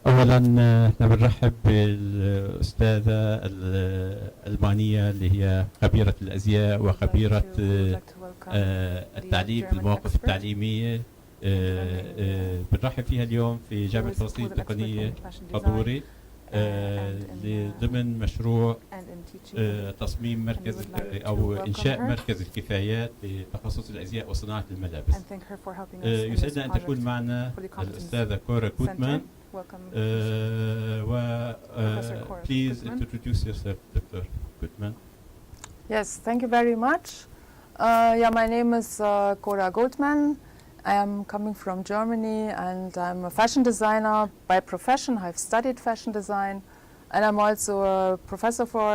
أولا احنا بنرحب بالأستاذة الألمانية اللي هي خبيرة الأزياء وخبيرة التعليم في المواقف التعليمية. بنرحب فيها اليوم في جامعة فلسطين التقنية قبوري ضمن مشروع تصميم مركز أو إنشاء مركز الكفايات بتخصص الأزياء وصناعة الملابس. يسعدنا أن تكون معنا الأستاذة كورا كوتمان. Please introduce yourself, Dr. Goodman. Yes, thank you very much. My name is Cora Goldman. I am coming from Germany and I'm a fashion designer by profession. I've studied fashion design and I'm also a professor for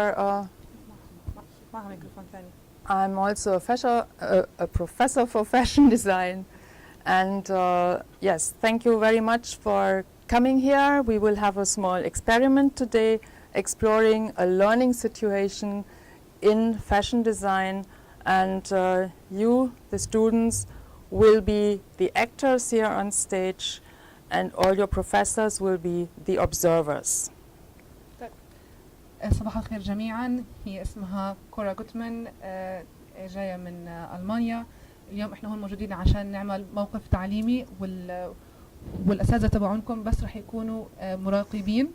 a professor for fashion design. And yes, thank you very much for coming here. We will have a small experiment today exploring a learning situation in fashion design, and you, the students, will be the actors here on stage and all your professors will be the observers. صباح الخير جميعا. هي اسمها كورا جوتمان، جاية من ألمانيا. اليوم احنا هون موجودين عشان نعمل موقف تعليمي والأساتذة تبعونكم بس رح يكونوا مراقبين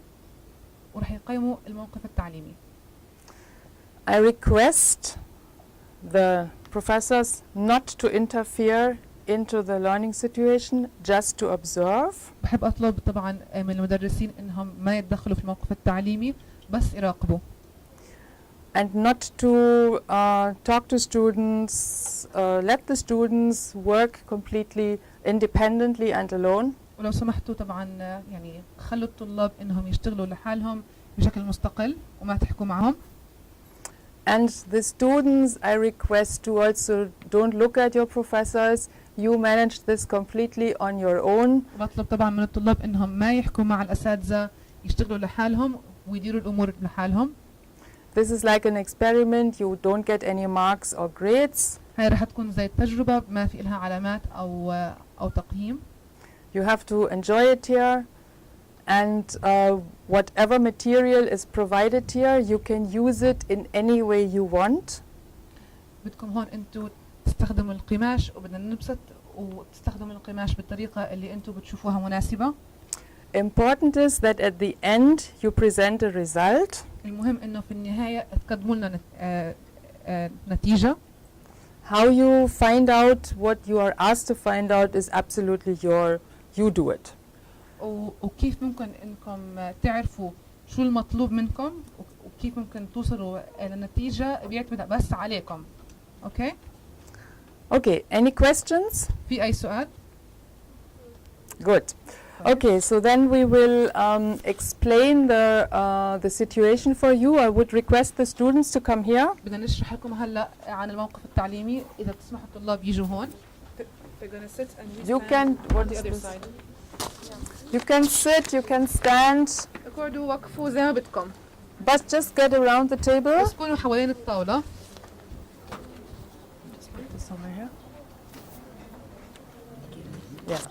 ورح يقيموا الموقف التعليمي. I request the professors not to interfere into the learning situation, just to observe. بحب أطلب طبعا من المدرسين إنهم ما يتدخلوا في الموقف التعليمي بس يراقبوا. And not to talk to students, let the students work completely independently and alone. ولو سمحتوا طبعا يعني خلوا الطلاب إنهم يشتغلوا لحالهم بشكل مستقل وما تحكوا معهم. And the students, I request to also don't look at your professors. You manage this completely on your own. بطلب طبعا من الطلاب إنهم ما يحكوا مع الأساتذة، يشتغلوا لحالهم ويديروا الأمور لحالهم. This is like an experiment. You don't get any marks or grades. هاي راح تكون زي التجربة ما في لها علامات أو تقييم. You have to enjoy it here, and whatever material is provided here, you can use it in any way you want. بدكم هون أنتوا تستخدموا القماش وبدنا نبسط وتستخدموا القماش بالطريقة اللي أنتوا بتشوفوها مناسبة. Important is that at the end you present a result. المهم إنه في النهاية تقدموا لنا نتيجة. How you find out what you are asked to find out is absolutely you do it. وكيف ممكن إنكم تعرفوا شو المطلوب منكم وكيف ممكن توصلوا إلى النتيجة بيعتمد بس عليكم. Okay? Okay, any questions? في أي سؤال؟ Good. Okay, so then we will explain the situation for you. I would request the students to come here. بدنا نشرح لكم هلا عن الموقف التعليمي. إذا تسمحوا الطلاب يجوا هون. They're going to sit and we you can on the other side. You can sit, you can stand. اقعدوا وقفوا زي ما بدكم. But just get around the table. بس كونوا حوالين الطاولة. Just put this over here. Yeah.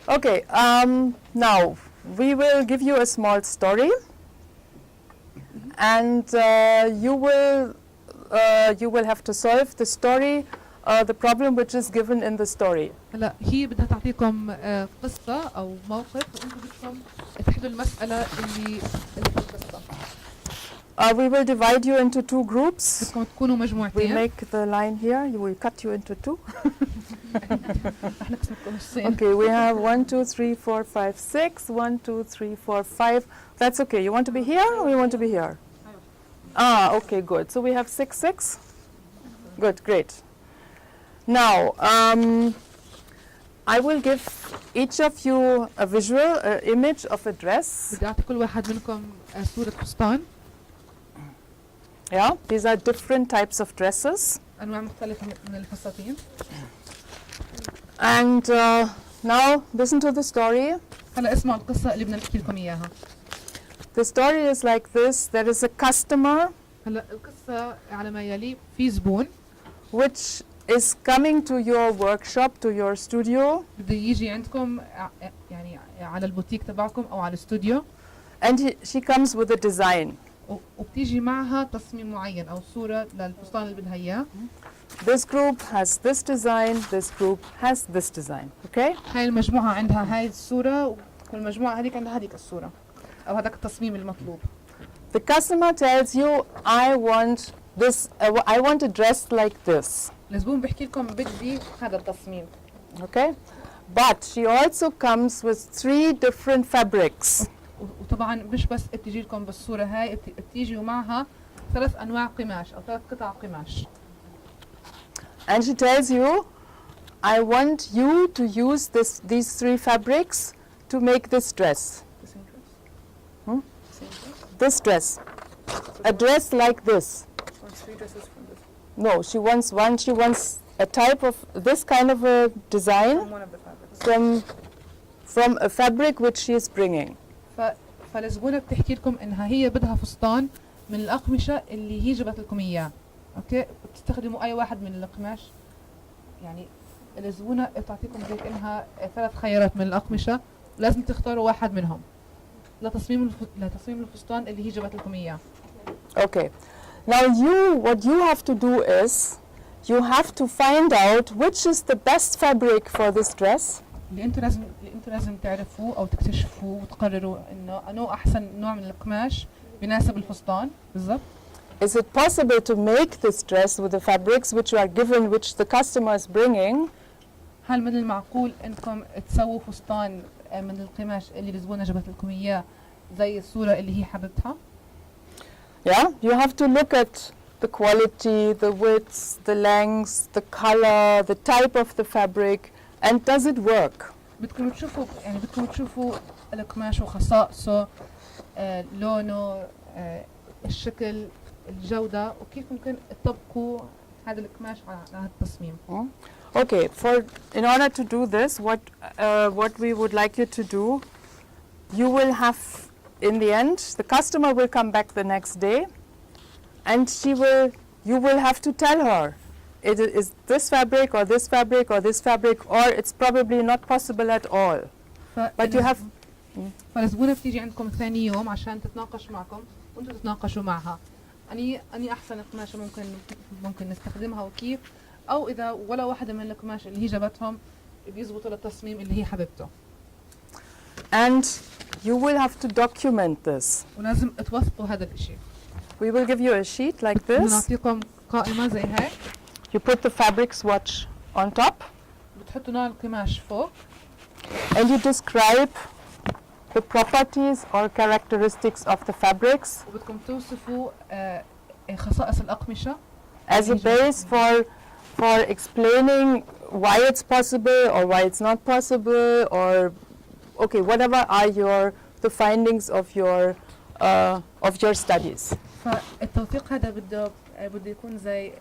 Okay, now we will give you a small story, and you will have to solve the story, the problem which is given in the story. هلا هي بدها تعطيكم قصة أو موقف وأنتم بدكم تحلوا المسألة اللي في القصة. We will divide you into two groups. بدكم تكونوا مجموعتين. We make the line here. We will cut you into two. Okay, we have 1, 2, 3, 4, 5, 6. 1, 2, 3, 4, 5. That's okay. You want to be here or you want to be here? Okay, good. So we have 6, 6. Good, great. Now, I will give each of you a visual image of a dress. بدي أعطي كل واحد منكم صورة فستان. Yeah, these are different types of dresses. أنواع مختلفة من الفساتين. And now listen to the story. هلا اسمعوا القصة اللي بدنا نحكي لكم إياها. The story is like this. There is a customer. هلا القصة على ما يلي في زبون. Which is coming to your workshop, to your studio. بده يجي عندكم يعني يعني على البوتيك تبعكم أو على الاستوديو. And she comes with a design. وبتيجي معها تصميم معين أو صورة للفستان اللي بدها إياه. This group has this design, this group has this design, okay? هاي المجموعة عندها هاي الصورة والمجموعة هذيك عندها هذيك الصورة أو هذاك التصميم المطلوب. The customer tells you, I want this, I want a dress like this, الزبون بيحكي لكم بدي هذا التصميم. okay? But she also comes with 3 different fabrics. وطبعا مش بس بتيجي لكم بالصورة هاي، بتيجي ومعها 3 أنواع قماش أو 3 قطع قماش. And she tells you, I want you to use these 3 fabrics to make this dress. The same dress? Hmm? Same dress? This dress. A dress like this. Or 3 dresses from this? No, she wants one. She wants a type of this kind of a design From one of the fabrics. from a fabric which she is bringing. فالزبونة بتحكي لكم إنها هي بدها فستان من الأقمشة اللي هي جبت لكم إياه. أوكي؟ بتستخدموا أي واحد من القماش. يعني الزبونة بتعطيكم زي إنها 3 خيارات من الأقمشة، لازم تختاروا واحد منهم لتصميم الفستان اللي هي جبت لكم إياه. Okay. Now what you have to do is, you have to find out which is the best fabric for this dress. اللي انتوا لازم تعرفوه او تكتشفوه وتقرروا انه احسن نوع من القماش بيناسب الفستان بالضبط. Is it possible to make this dress with the fabrics which you are given, which the customer is bringing? هل من المعقول انكم تسووا فستان من القماش اللي الزبونة جبت لكم اياه زي الصورة اللي هي حبتها؟ Yeah, you have to look at the quality, the width, the length, the color, the type of the fabric, and does it work? بدكم تشوفوا القماش وخصائصه، لونه، الشكل، الجودة، وكيف ممكن تطبقوا هذا القماش على هذا التصميم. Okay, in order to do this, what we would like you to do, you will have, in the end, the customer will come back the next day, and you will have to tell her, it is this fabric or this fabric or this fabric, or it's probably not possible at all. But you have. فالزبونة بتيجي عندكم ثاني يوم عشان تتناقش معكم وانتم تتناقشوا معها. أني أحسن قماشة ممكن نستخدمها وكيف، أو إذا ولا واحدة من القماش اللي هي جابتهم بيزبطوا للتصميم اللي هي حبيبته. And you will have to document this. ولازم توثقوا هذا الشيء. We will give you a sheet like this. نعطيكم قائمة زي هيك. You put the fabric swatch on top. بتحطوا نوع القماش فوق. And you describe the properties or characteristics of the fabrics. وبدكم توصفوا خصائص الأقمشة. As a base for explaining why it's possible or why it's not possible, or okay, whatever are the findings of your studies. فالتوثيق هذا بده يكون زي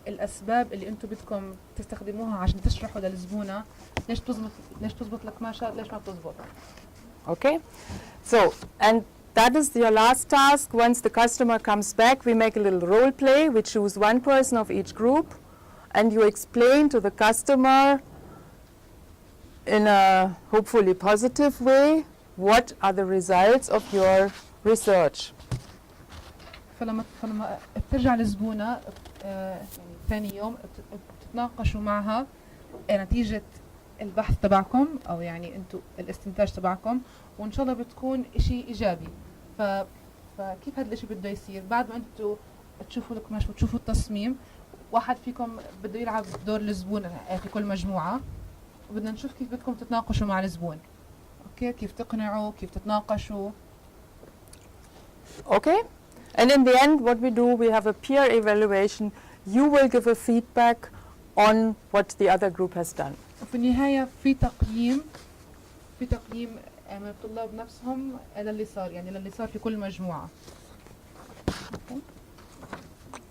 الأسباب اللي أنتم بدكم تستخدموها عشان تشرحوا للزبونة ليش تزبط القماشة ليش ما بتزبط. Okay, so and that is your last task. Once the customer comes back, we make a little role play. We choose one person of each group, and you explain to the customer in a hopefully positive way what are the results of your research. فلما بترجع للزبونة ثاني يوم بتتناقشوا معها نتيجة البحث تبعكم أو يعني أنتوا الاستنتاج تبعكم، وإن شاء الله بتكون إشي إيجابي. فكيف هذا الإشي بده يصير بعد ما أنتوا تشوفوا القماش وتشوفوا التصميم، واحد فيكم بده يلعب دور الزبون في كل مجموعة، وبدنا نشوف كيف بدكم تتناقشوا مع الزبون. أوكي، كيف تقنعوا، كيف تتناقشوا. Okay, and in the end, what we do, we have a peer evaluation. You will give a feedback on what the other group has done. وفي النهاية في تقييم من الطلاب نفسهم للي صار في كل مجموعة.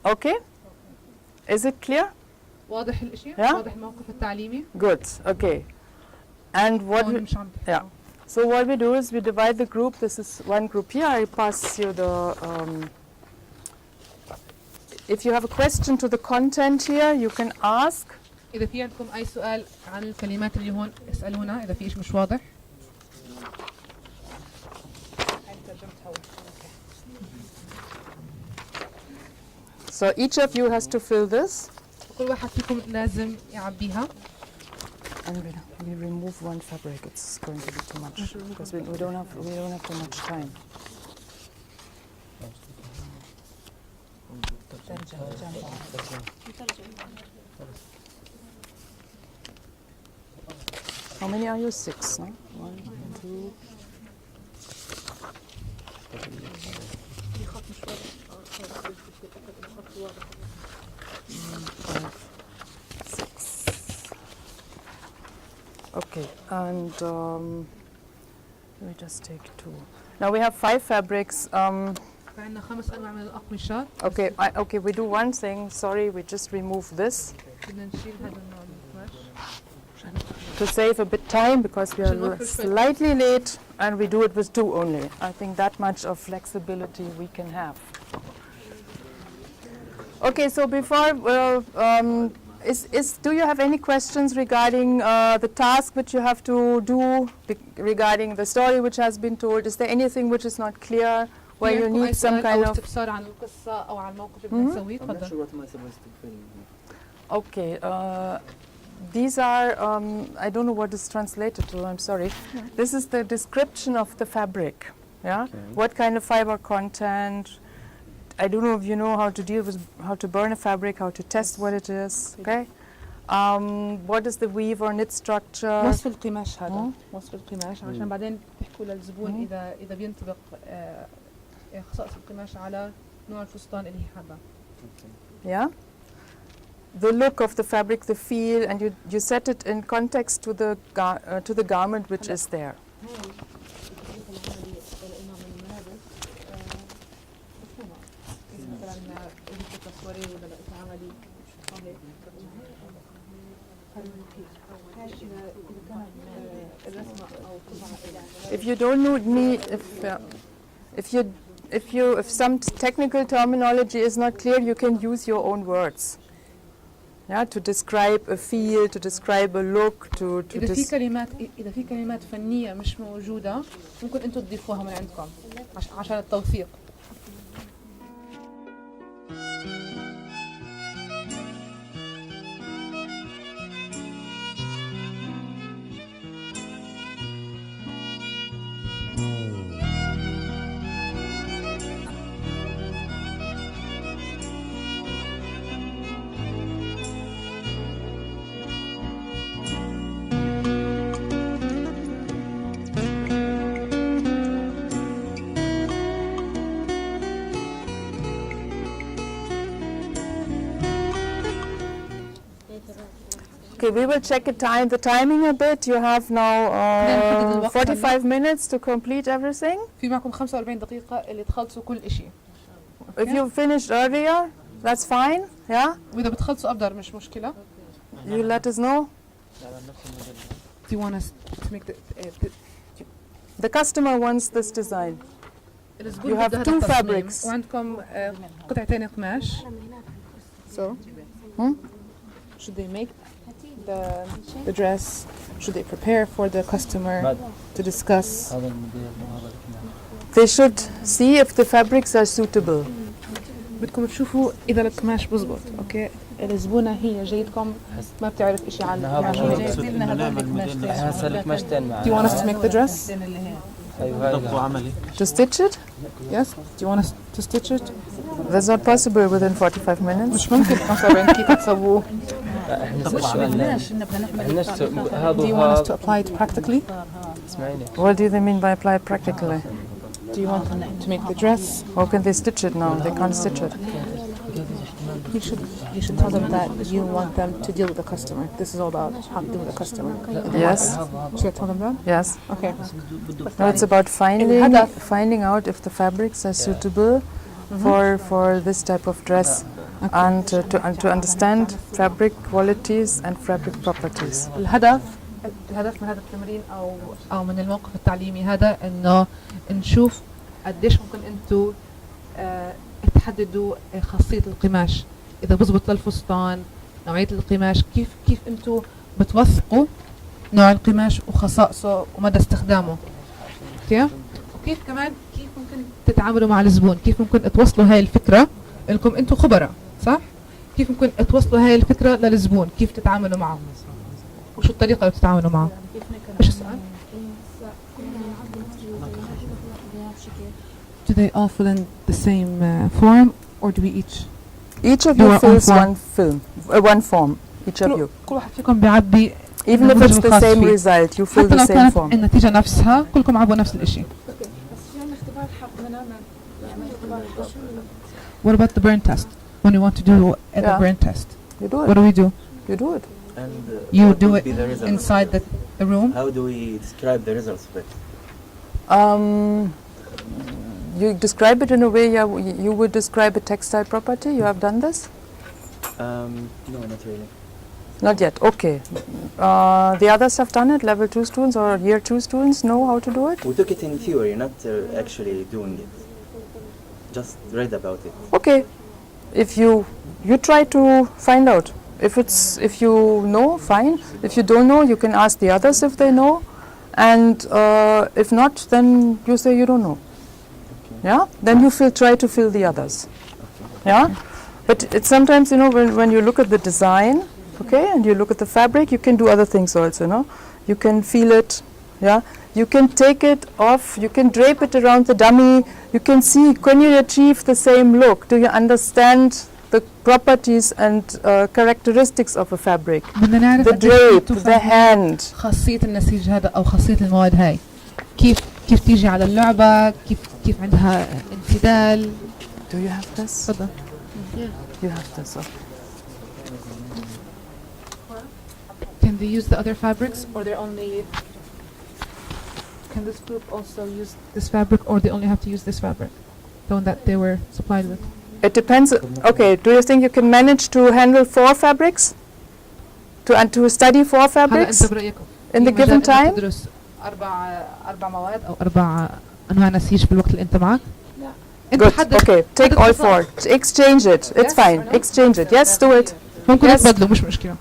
Okay, is it clear? واضح الإشي؟ Yeah? واضح الموقف التعليمي؟ Good, okay. And so what we do is we divide the group. This is one group here. I pass you the, if you have a question to the content here, you can ask. إذا في عندكم أي سؤال عن الكلمات اللي هون اسألونا إذا في إيش مش واضح. So each of you has to fill this. كل واحد فيكم لازم يعبيها. And we remove one fabric. It's going to be too much because we don't have too much time. How many are you? 6, no? 1, 2. Okay, and we just take 2. Now we have 5 fabrics. فعندنا 5 أنواع من الأقمشات. Okay, okay, we do one thing. Sorry, we just remove this بدنا نشيل هذا النوع من القماش. to save a bit time because we are slightly late and we do it with 2 only. I think that much of flexibility we can have. Okay, so before, do you have any questions regarding the task which you have to do, regarding the story which has been told? Is there anything which is not clear, where you need some kind of... استفسار عن القصة أو عن الموقف اللي بدنا نسويه؟ تفضل. Okay, these are, I don't know what is translated to, I'm sorry. This is the description of the fabric, yeah? Okay. What kind of fiber content. I don't know if you know how to deal with, how to burn a fabric, how to test what it is, okay? What is the weave or knit structure? وصف القماش هذا، وصف القماش عشان بعدين بيحكوا للزبون إذا بينطبق خصائص القماش على نوع الفستان اللي هي حابة. Yeah? The look of the fabric, the feel, and you set it in context to the garment which is there. If you don't know me, if some technical terminology is not clear, you can use your own words. Yeah, to describe a feel, to describe a look, to إذا في كلمات فنية مش موجودة ممكن أنتم تضيفوها من عندكم عشان التوثيق. Okay, we will check the timing a bit. You have now 45 minutes to complete everything. في معكم 45 دقيقة اللي تخلصوا كل إشي. If you finished earlier, that's fine. Yeah. وإذا بتخلصوا أقدر مش مشكلة. You let us know. Do you want us to make the customer wants this design. You have 2 fabrics. وعندكم قطعتين قماش. So, should they make the dress? Should they prepare for the customer to discuss? They should see if the fabrics are suitable. بدكم تشوفوا إذا القماش بزبط، أوكي؟ الزبونة هي جايتكم ما بتعرف إشي عن Do you want us to make the dress? To stitch it? Yes. Do you want us to stitch it? That's not possible within 45 minutes. مش ممكن 45 دقيقة تسووه. Do you want us to apply it practically? What do they mean by apply it practically? Do you want them to make the dress? How can they stitch it now? They can't stitch it. You should tell them that you want them to deal with the customer. This is all about how to deal with the customer. Yes. Should I tell them that? Yes. Okay. No, it's about finding out if the fabrics are suitable for this type of dress. Okay. And to understand fabric qualities and fabric properties. الهدف من هذا التمرين أو من الموقف التعليمي هذا إنه نشوف قديش ممكن أنتوا تحددوا خاصية القماش، إذا بزبط للفستان، نوعية القماش، كيف أنتوا بتوثقوا نوع القماش وخصائصه ومدى استخدامه. Okay. كيف كمان كيف ممكن تتعاملوا مع الزبون، كيف ممكن توصلوا هاي الفكرة انكم انتم خبراء صح؟ كيف ممكن توصلوا هاي الفكرة للزبون، كيف تتعاملوا معه، وشو الطريقة اللي بتتعاملوا معه؟ ايش السؤال؟ Do they all fill in the same form or do we each of you fills one form, each of you. كل واحد فيكم بيعبي Even if it's the same result, you fill حتى the لو same كانت form. النتيجة نفسها كلكم عبوا نفس الشيء. What about the burn test? When you want to do a burn test, You do it. what do we do? You do it. And You what do would it be the result? inside the room. How do we describe the results of it? You describe it in a way you would describe a textile property. You have done this? No, not really. Not yet. Okay. The others have done it. Level 2 students or year 2 students know how to do it. We took it in theory, not actually doing it. Just read about it. Okay. If you try to find out. If you know, fine. If you don't know, you can ask the others if they know. And if not, then you say you don't know. Okay. Yeah. Then you try to fill the others. Okay. Yeah. But it's sometimes, you know, when you look at the design, okay, and you look at the fabric, you can do other things also, no? You can feel it, yeah? You can take it off, you can drape it around the dummy, you can see, can you achieve the same look? Do you understand the properties and characteristics of a fabric? بدنا نعرف The قديش drape, انتوا the فاهمين hand. خاصية النسيج هذا أو خاصية المواد هاي، كيف تيجي على اللعبة، كيف عندها انسدال. Do you have this? تفضل. You have this. Okay. Can they use the other fabrics or they're only? Can this group also use this fabric or they only have to use this fabric, the one that they were supplied with? It depends. Okay, do you think you can manage to handle 4 fabrics? To study 4 هلا fabrics أنت برأيك in the في مجال given إنك time? تدرس أربع مواد أو 4 أنواع نسيج في الوقت اللي أنت معك؟ لا. أنت Good. حدد Okay, take حدد all خصائص. 4. Exchange it. It's Yes fine. or no? Exchange it. Yes, do it. ممكن Yes. تبدلوا مش مشكلة.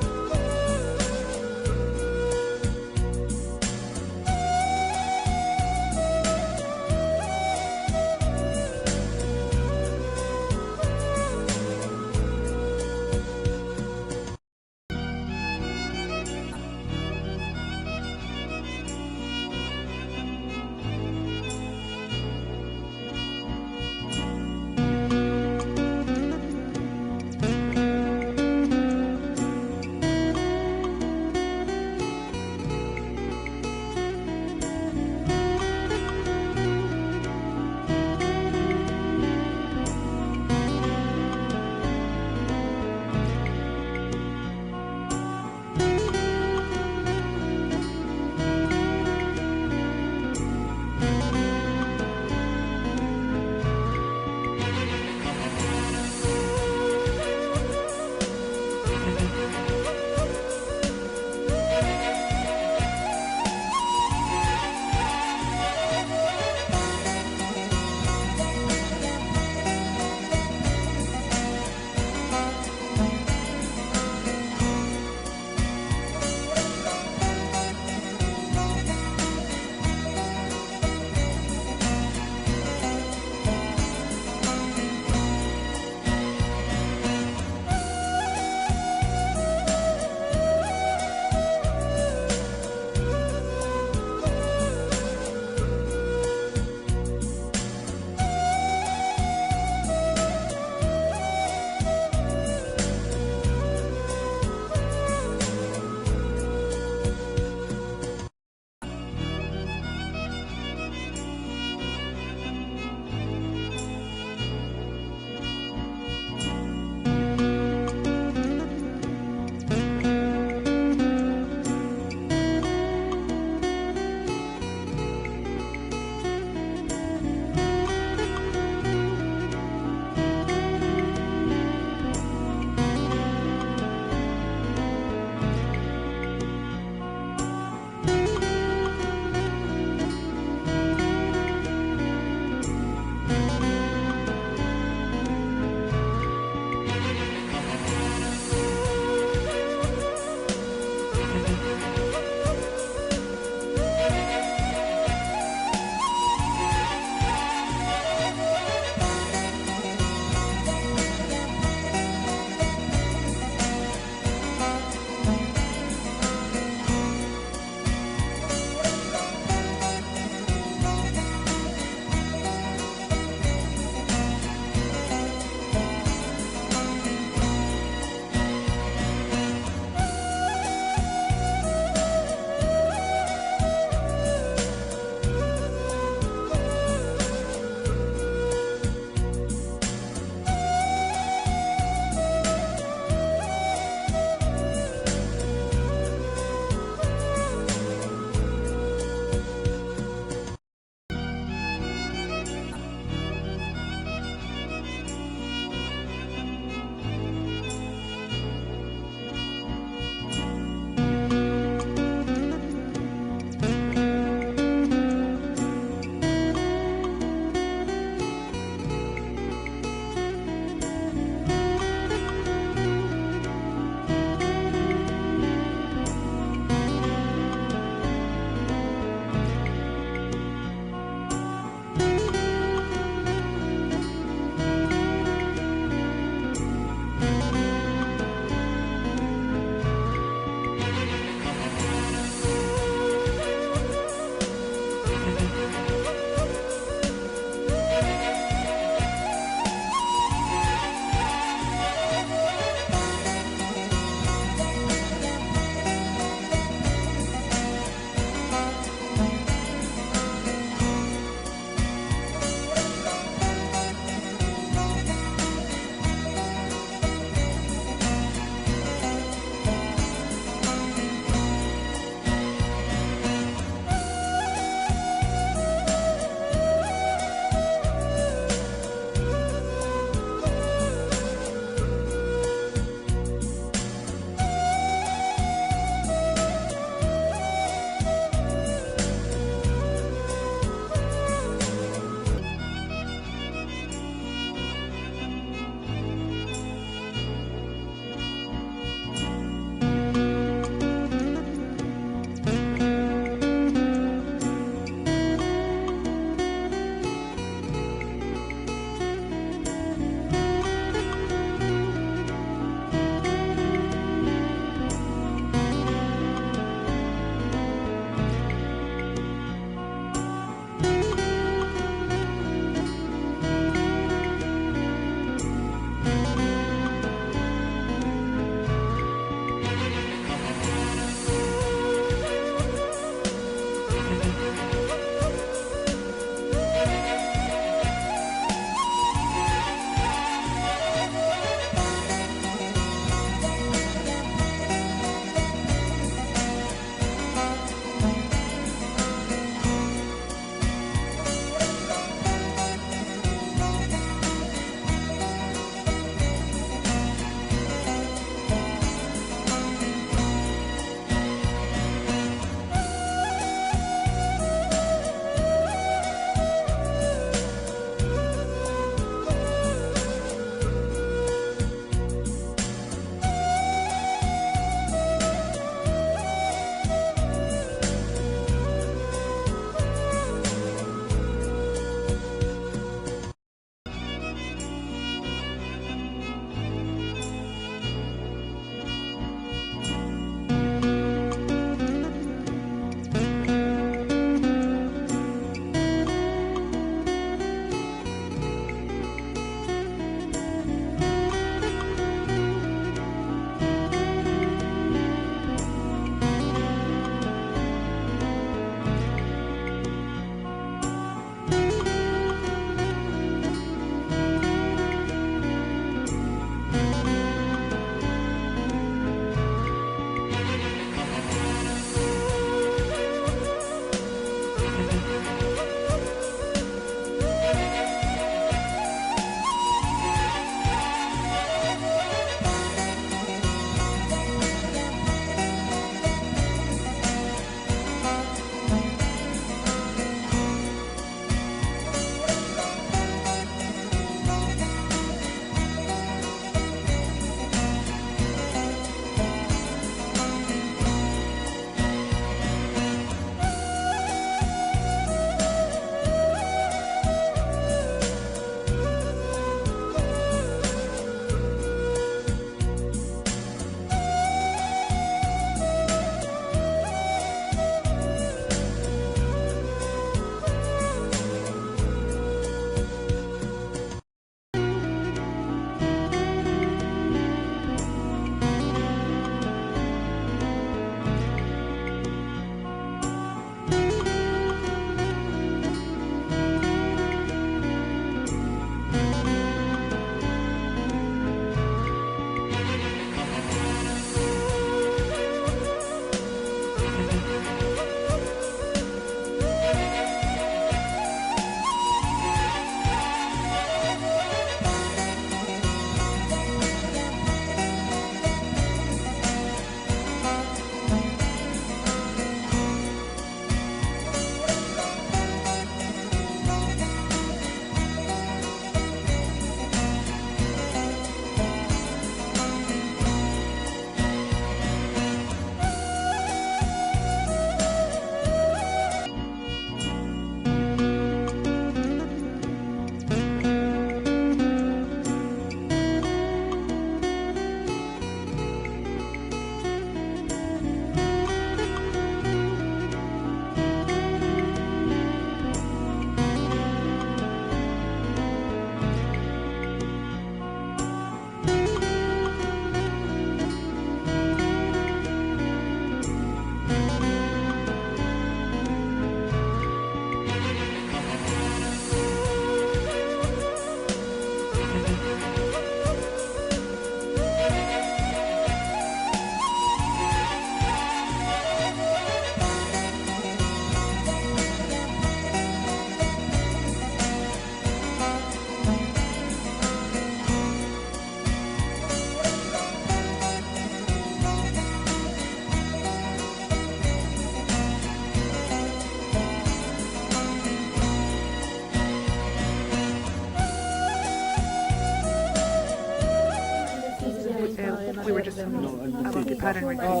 were just about the pattern repeat,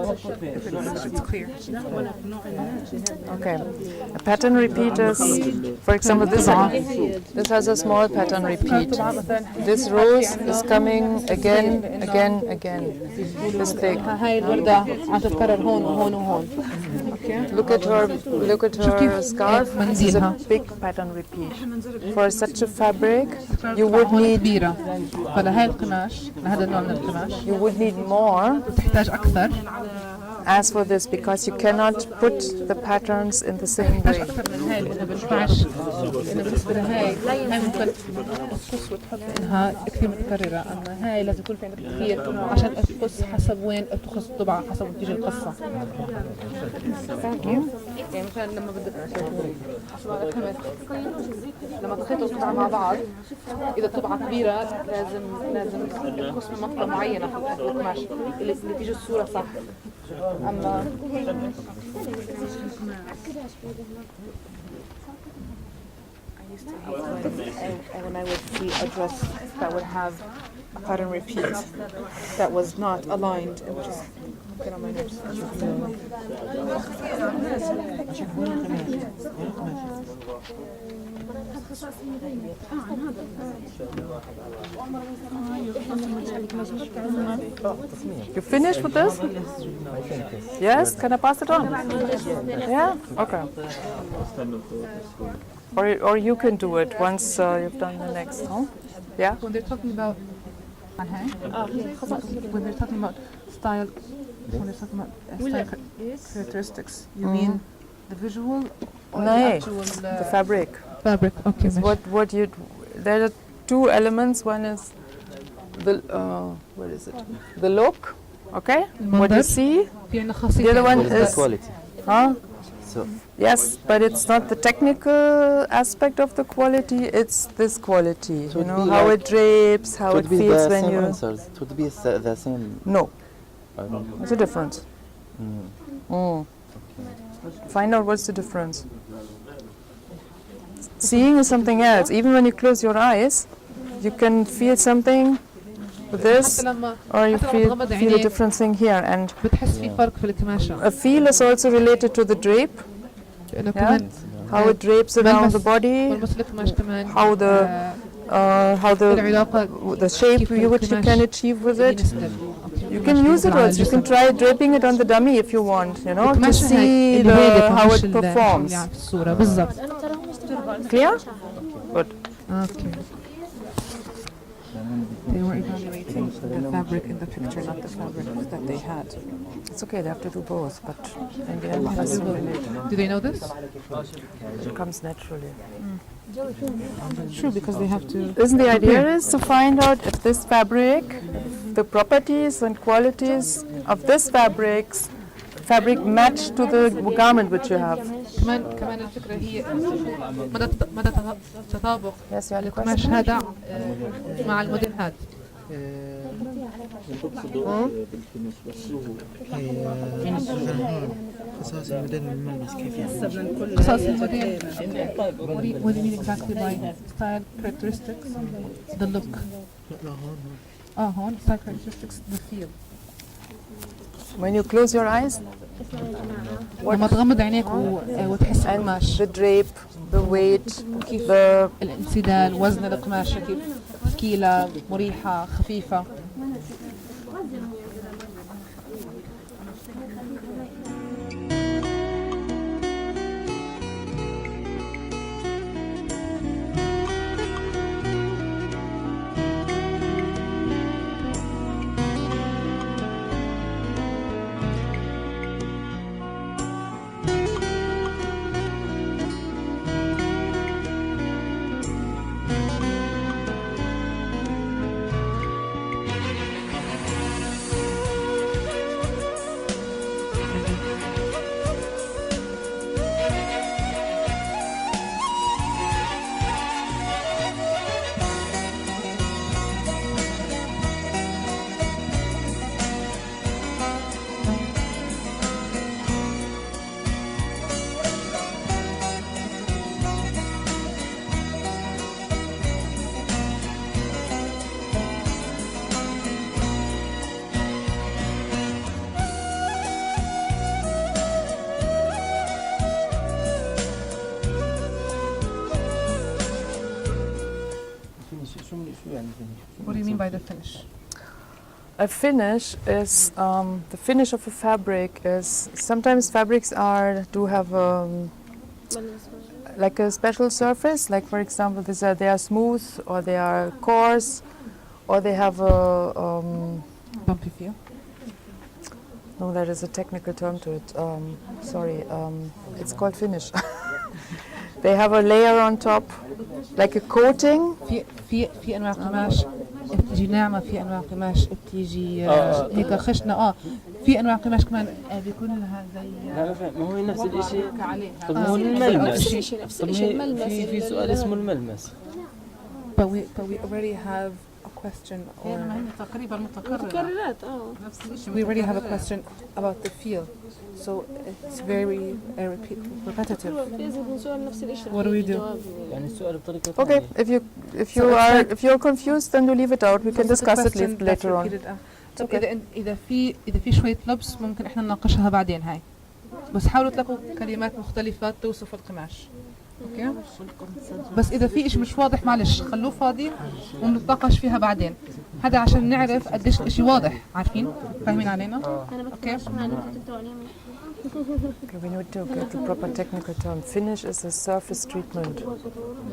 if it's clear. Okay. A pattern repeat is, for example, this has a small pattern repeat. This rose is coming again, again, again. This big. هاي الوردة عم تتكرر هون وهون وهون. Look at her scarf. This is a big pattern repeat. For such a fabric, you would need كبيرة. فلهاي القماش لهذا النوع من القماش you would need more تحتاج أكثر. as for this because you cannot put the patterns in the same way. أكثر من هاي لأنه بينفعش لأنه بالنسبة لهاي ممكن تقص وتحط إنها كثير متكررة، أما هاي لازم يكون في عندك كثير عشان تقص حسب وين تقص الطبعة حسب وين تيجي القصة. يعني مثلا لما بدك لما تخيطوا القطعة مع بعض إذا الطبعة كبيرة لازم تقص من منطقة معينة في القماش اللي تيجي الصورة صح. أما and when I would see a dress that would have a pattern repeat that was not aligned, it would just get on my nerves. You finished with this? Yes? Can I pass it on? Yeah? Okay. Or you can do it once you've done the next, huh? Yeah? When they're talking about when they're talking about style, when they're talking about style characteristics, you mean the visual or No, the actual the fabric. fabric? Okay. What you there are two elements. One is the what is it? The look, okay? What you see. The other one is quality. huh? So Yes, but it's not the technical aspect of the quality. It's this quality. It You would know be how like- it drapes, how it it would be feels the when same you. answers. It would be the same. No, I don't know. there's a difference. Find out what's the difference. Seeing is something else. Even when you close your eyes, you can feel something with this, or you feel a different thing here. And بتحس في فرق في القماشة. a feel is also related to the drape, لأنه yeah? كمان How it drapes around the body, ملمس القماش كمان how the العلاقة shape which you can achieve with it. You can use it also. You can try draping it on the dummy if you want, you know, to see how it performs. في الصورة بالضبط. Clear? Good. Okay. They were evaluating the fabric in the picture, not the fabric that they had. It's okay, they have to do both, but in the end, it has to relate. Do they know this? It comes naturally. True, because they have to. Isn't the idea is to find out if this fabric, the properties and qualities of this fabric match to the garment which you have. كمان الفكرة هي مدى تطابق Yes, you had a القماش question? هذا مع الموديل هذا. قصاص الموديل من الملبس كيف يعني؟ قصاص الموديل. What do you mean exactly by style characteristics? The look. لا هون هون style characteristics the feel. When you close your eyes, لما تغمض عينيك وتحس and القماش the drape, the weight, كيف the الانسدال، وزن القماشة كيف ثقيلة مريحة خفيفة. What do you mean by the finish? A finish is the finish of a fabric is sometimes fabrics do have like a special surface, like for example they are smooth or they are coarse or they have a bumpy feel. no, there is a technical term to it. Sorry, it's called finish. They have a layer on top, like a coating. في انواع قماش بتيجي ناعمه، في انواع قماش بتيجي هيك خشنه. في انواع قماش كمان بيكون لها زي لا ما هو نفس الشيء. طب عليها هو الملمس. نفس طب الشيء الملمس. في سؤال اسمه الملمس. but we already have a question or تقريبا متكررة. متكررات نفس الشيء. we already have a question about the feel, so it's very repetitive. لازم نسأل نفس الشيء. What do we do? يعني السؤال بطريقة Okay, ثانية. if you're confused, then you leave it out. We can discuss it later on. طب إذا في شوية لبس ممكن إحنا نناقشها بعدين هاي، بس حاولوا تلاقوا كلمات مختلفة توصف القماش. أوكي؟ بس إذا في إشي مش واضح معلش خلوه فاضي ونتناقش فيها بعدين. هذا عشان نعرف قديش الإشي واضح، عارفين؟ فاهمين علينا؟ أوكي؟ Okay, we need to get the proper technical term. Finish is a surface treatment,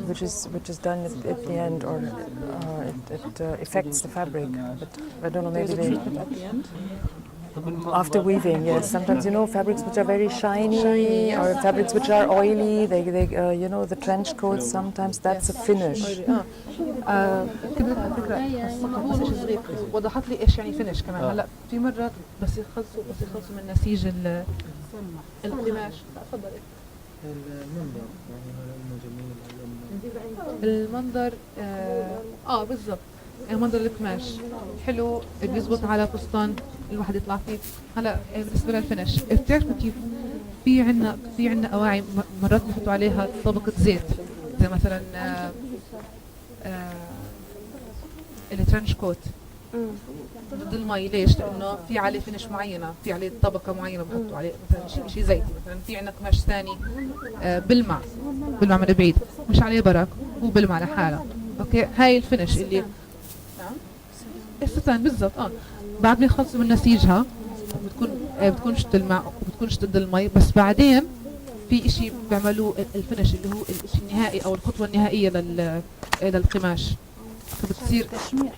which is done at the end, or it affects the fabric. But I don't know, maybe they after weaving. Yes, sometimes fabrics which are very shiny or fabrics which are oily. They the trench coats. Sometimes that's a finish. كده فكرة بس إشي صغير وضحت لي إيش يعني فينش كمان. هلا في مرات بس يخلصوا من نسيج القماش. تفضلي. المنظر يعني هذا جميل. المنظر بالضبط، يعني منظر القماش حلو بيزبط على فستان الواحد يطلع فيه. هلا بالنسبة للفينش بتعرفوا كيف في عنا أواعي مرات بيحطوا عليها طبقة زيت زي مثلا الترنش كوت ضد المي. ليش؟ لأنه في عليه فينش معينة، في عليه طبقة معينة بحطوا عليه مثلا شيء زيتي. مثلا في عنا قماش ثاني بلمع من بعيد، مش عليه برك، هو بلمع لحاله. اوكي، هاي الفينش اللي الستان بالضبط. بعد ما يخلصوا من نسيجها بتكونش تلمع وبتكونش ضد المي، بس بعدين في اشي بيعملوه الفينش اللي هو الاشي النهائي او الخطوة النهائية للقماش، فبتصير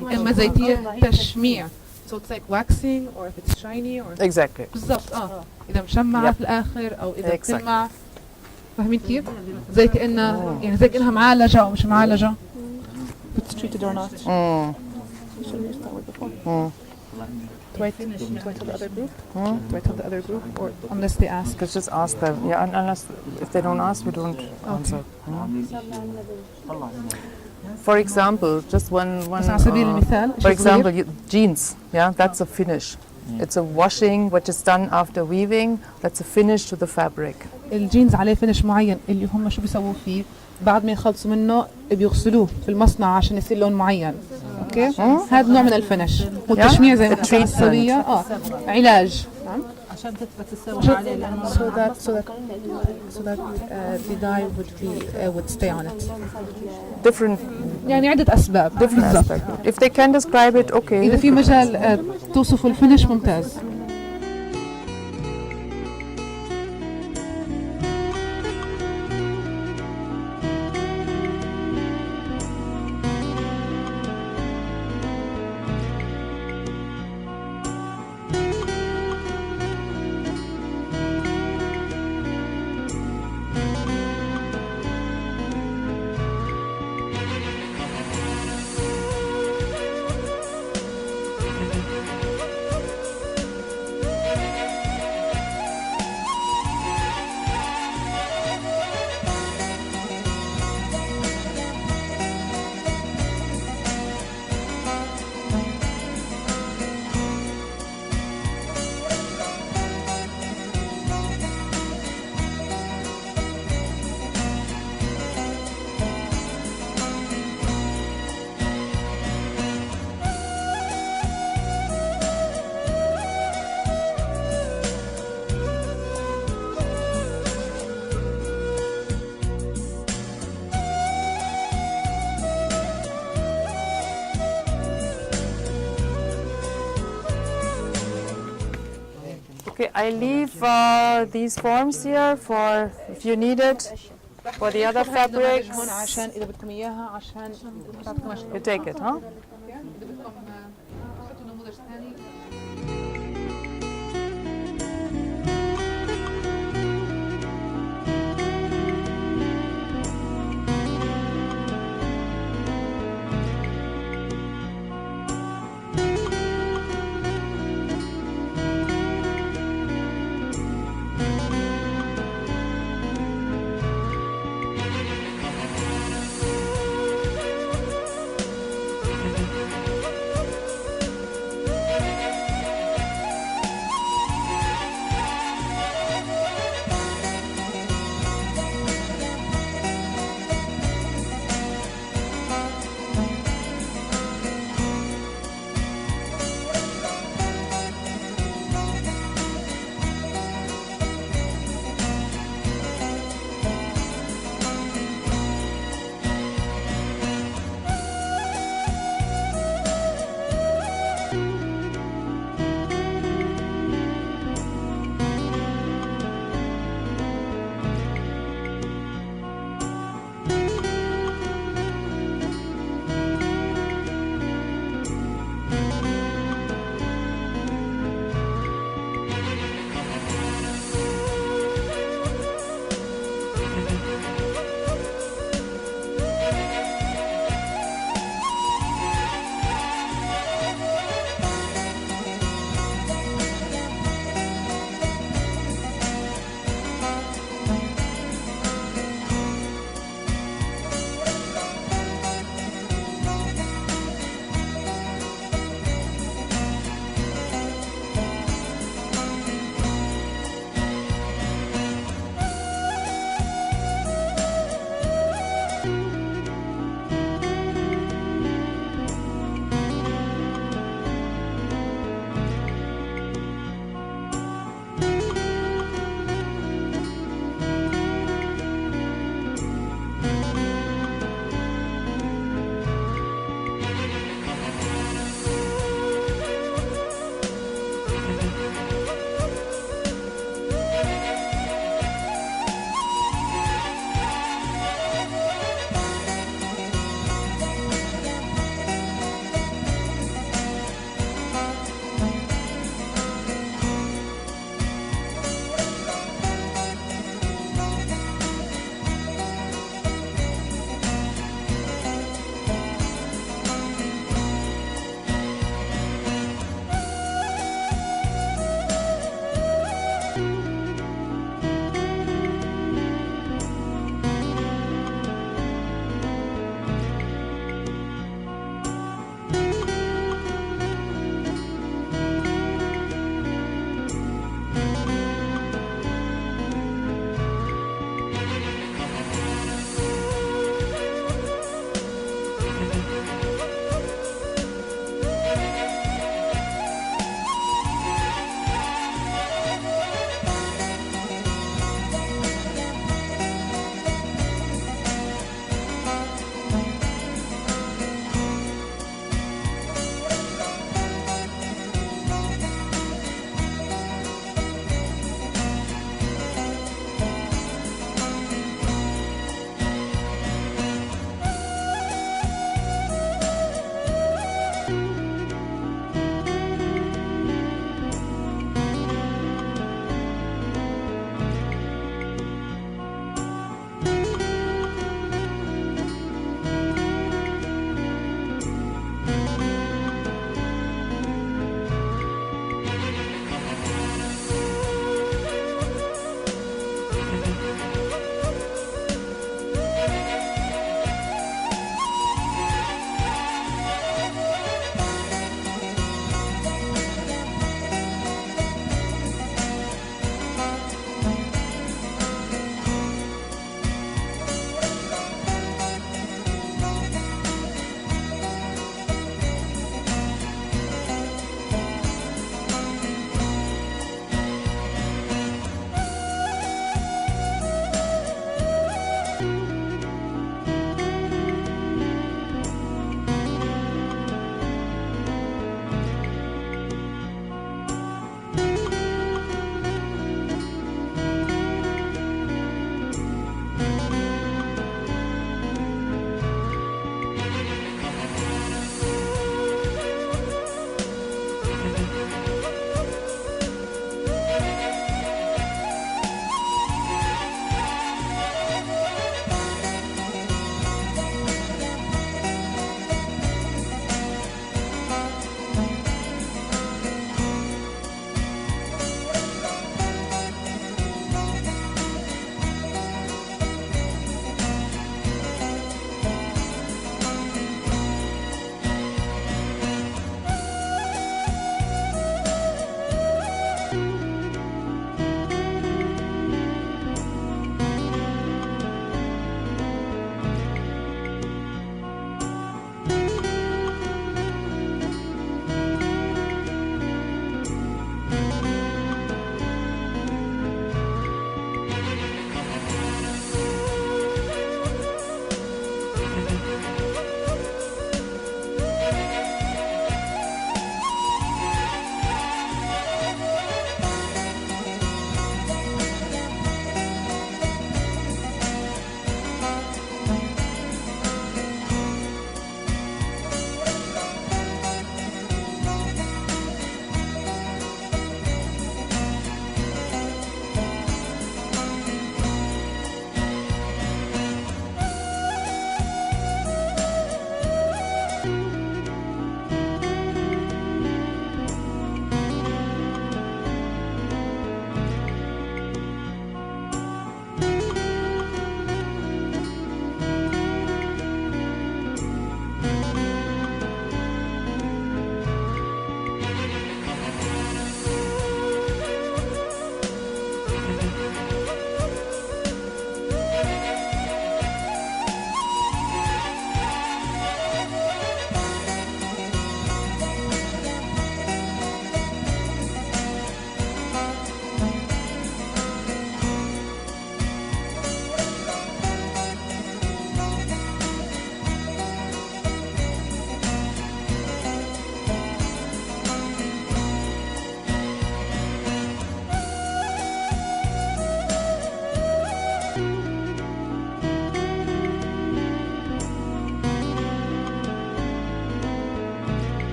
اما زيتية تشميع. So it's like waxing or if it's shiny or Exactly. بالضبط. اذا مشمعة في الاخر او اذا بتلمع. فاهمين كيف؟ زي كأنها معالجة او مش معالجة. It's treated or not. Should we start with before? Do I tell the other group? Do I tell the other group, or unless they ask? Let's just ask them. Yeah, unless if they don't ask, we don't answer. For example, just one. على سبيل المثال. For example, jeans. Yeah, that's a finish. It's a washing, which is done after weaving. That's a finish to the fabric. الجينز عليه فينش معين اللي هم شو بيسووا فيه بعد ما يخلصوا منه بيغسلوه في المصنع عشان يصير لون معين. اوكي، هذا نوع من الفنش والتشميع زي ما الصبية علاج عشان تثبت السوا عليه لأنه so that the dye would stay on it. Different يعني عدة أسباب. different aspects. If they can describe it, okay. إذا في مجال توصفوا الفنش ممتاز. Okay, I leave these forms here for if you need it for the other fabrics. هون عشان إذا بدكم إياها عشان تعطيكم You take it, huh? إذا بدكم تحطوا نموذج ثاني.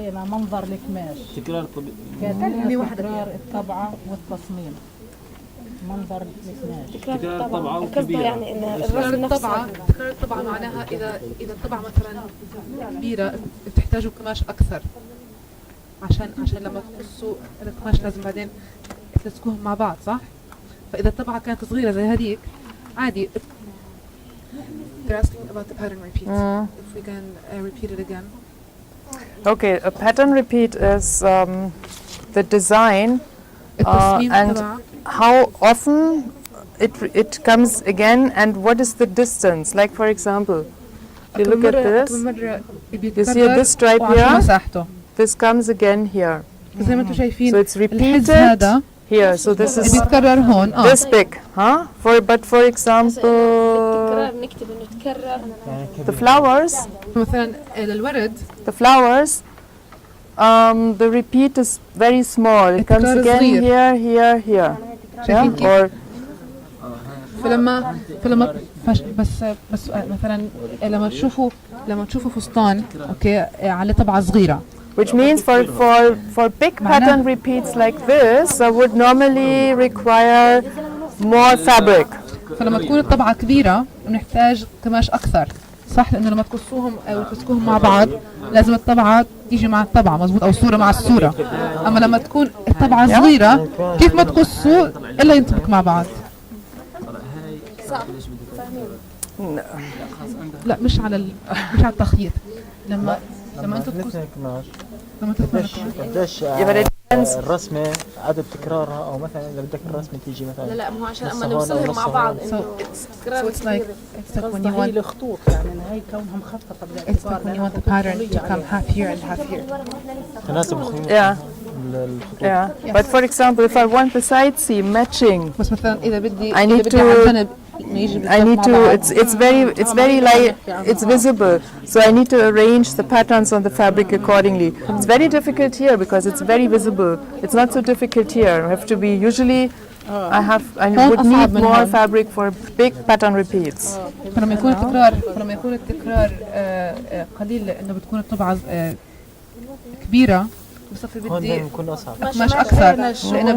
علينا منظر القماش. تكرار تكرار الطبعة والتصميم. منظر القماش. تكرار الطبعة وكبيرة. يعني ان تكرار الرسم الطبعة نفسه. تكرار الطبعة معناها إذا الطبعة مثلا كبيرة بتحتاجوا قماش أكثر عشان لما تقصوا القماش لازم بعدين تلصقوهم مع بعض صح؟ فإذا الطبعة كانت صغيرة زي هذيك عادي. They're asking about the pattern repeat. If we can repeat it again. Okay, a pattern repeat is the design التصميم and تبع how often it comes again and what is the distance. Like for example, you look at this, you see this stripe here, مساحته. this comes again here. زي ما انتم شايفين So it's الحز repeated هذا here. So this is بيتكرر هون this big, huh? But for example, التكرار نكتب انه تكرر. the flowers, مثلا الورد the flowers, the repeat is very small. It comes التكرار again صغير. here. شايفين Yeah? كيف؟ Or فلما بس مثلا لما تشوفوا فستان اوكي على طبعة صغيرة which means for big pattern repeats like this, I would normally require more fabric. فلما تكون الطبعة كبيرة بنحتاج قماش أكثر صح لأنه لما تقصوهم أو تمسكوهم مع بعض لازم الطبعة تيجي مع الطبعة مزبوط أو الصورة مع الصورة. أما لما تكون الطبعة صغيرة كيف ما تقصوا إلا ينطبق مع بعض. لا مش على التخييط. لما أنت تقص لما قديش الرسمة عدد تكرارها او مثلا اذا بدك الرسمة تيجي مثلا لا مو عشان اما نوصلهم مع بعض انه تكرار it's like when you هي want الخطوط يعني إن هي كونها مخططة it's like when you want the pattern to come half here and half here. تناسب الخطوط. Yeah. But for example, if I want the side seam matching, بس مثلا إذا بدي I need بدي على to- الجنب يجي I بالضبط need مع to. بعض. It's very light. It's visible. So I need to arrange the patterns on the fabric accordingly. It's very difficult here because it's very visible. It's not so difficult here. I have to be usually. I would need more fabric for big pattern repeats. فلما يكون التكرار قليل لانه بتكون الطبعه كبيره بصفي هون بدي دائما بكون اصعب. قماش اكثر لانه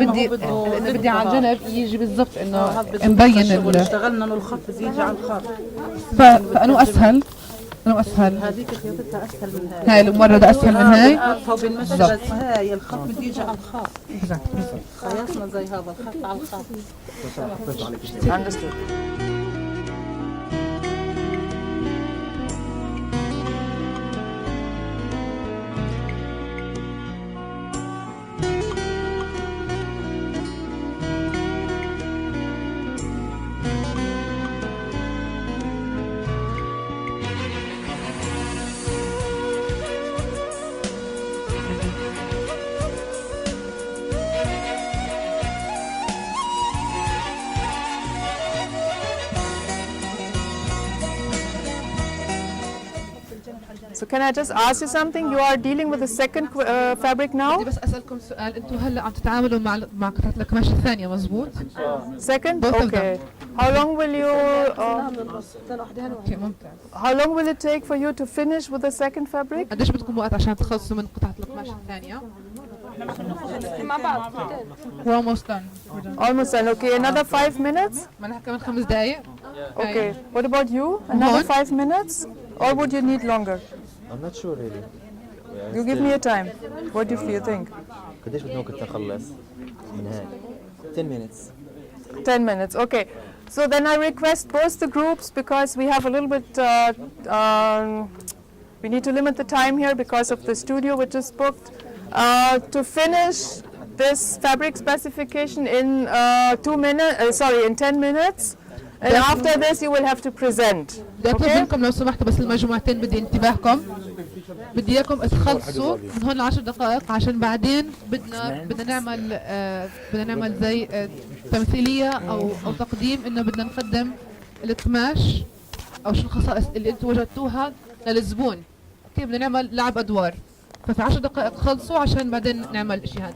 بدي على الجنب يجي بالضبط انه مبين اشتغلنا انه الخط بده يجي على الخط. فانه اسهل هذيك خياطتها اسهل من هاي. هاي الممرضه اسهل من هاي فبالمشي بس هاي الخط بده يجي على الخط. خيطنا زي هذا الخط على الخط. Understood. So can I just ask you something? You are dealing with the second fabric now? بدي بس اسالكم سؤال انتم هلا عم تتعاملوا مع قطعه القماش الثانيه مزبوط؟ Second? Both of Okay. How long will you? اوكي ممتاز. How long will it take for you to finish with the second fabric? قديش بدكم وقت عشان تخلصوا من قطعه القماش الثانيه؟ مع بعض. We're almost done. Almost done. Okay, another 5 minutes. بدنا كمان 5 دقائق. Okay. What about you? Another 5 minutes, or would you need longer? I'm not sure really. You give me a time. What do you think? قديش بدنا ممكن نخلص من هاي؟ 10 minutes. 10 minutes. Okay. So then I request both the groups, because we have a little bit. We need to limit the time here because of the studio which is booked. To finish this fabric specification in 2 minutes. Sorry, in 10 minutes. And after this, you will have to present. بدي اطلب منكم لو سمحتوا بس المجموعتين بدي انتباهكم. بدي اياكم تخلصوا من هون 10 دقائق عشان بعدين بدنا نعمل زي تمثيليه او تقديم انه بدنا نقدم القماش او شو الخصائص اللي انتم وجدتوها للزبون. اوكي بدنا نعمل لعب ادوار. ففي 10 دقائق خلصوا عشان بعدين نعمل الشيء هذا.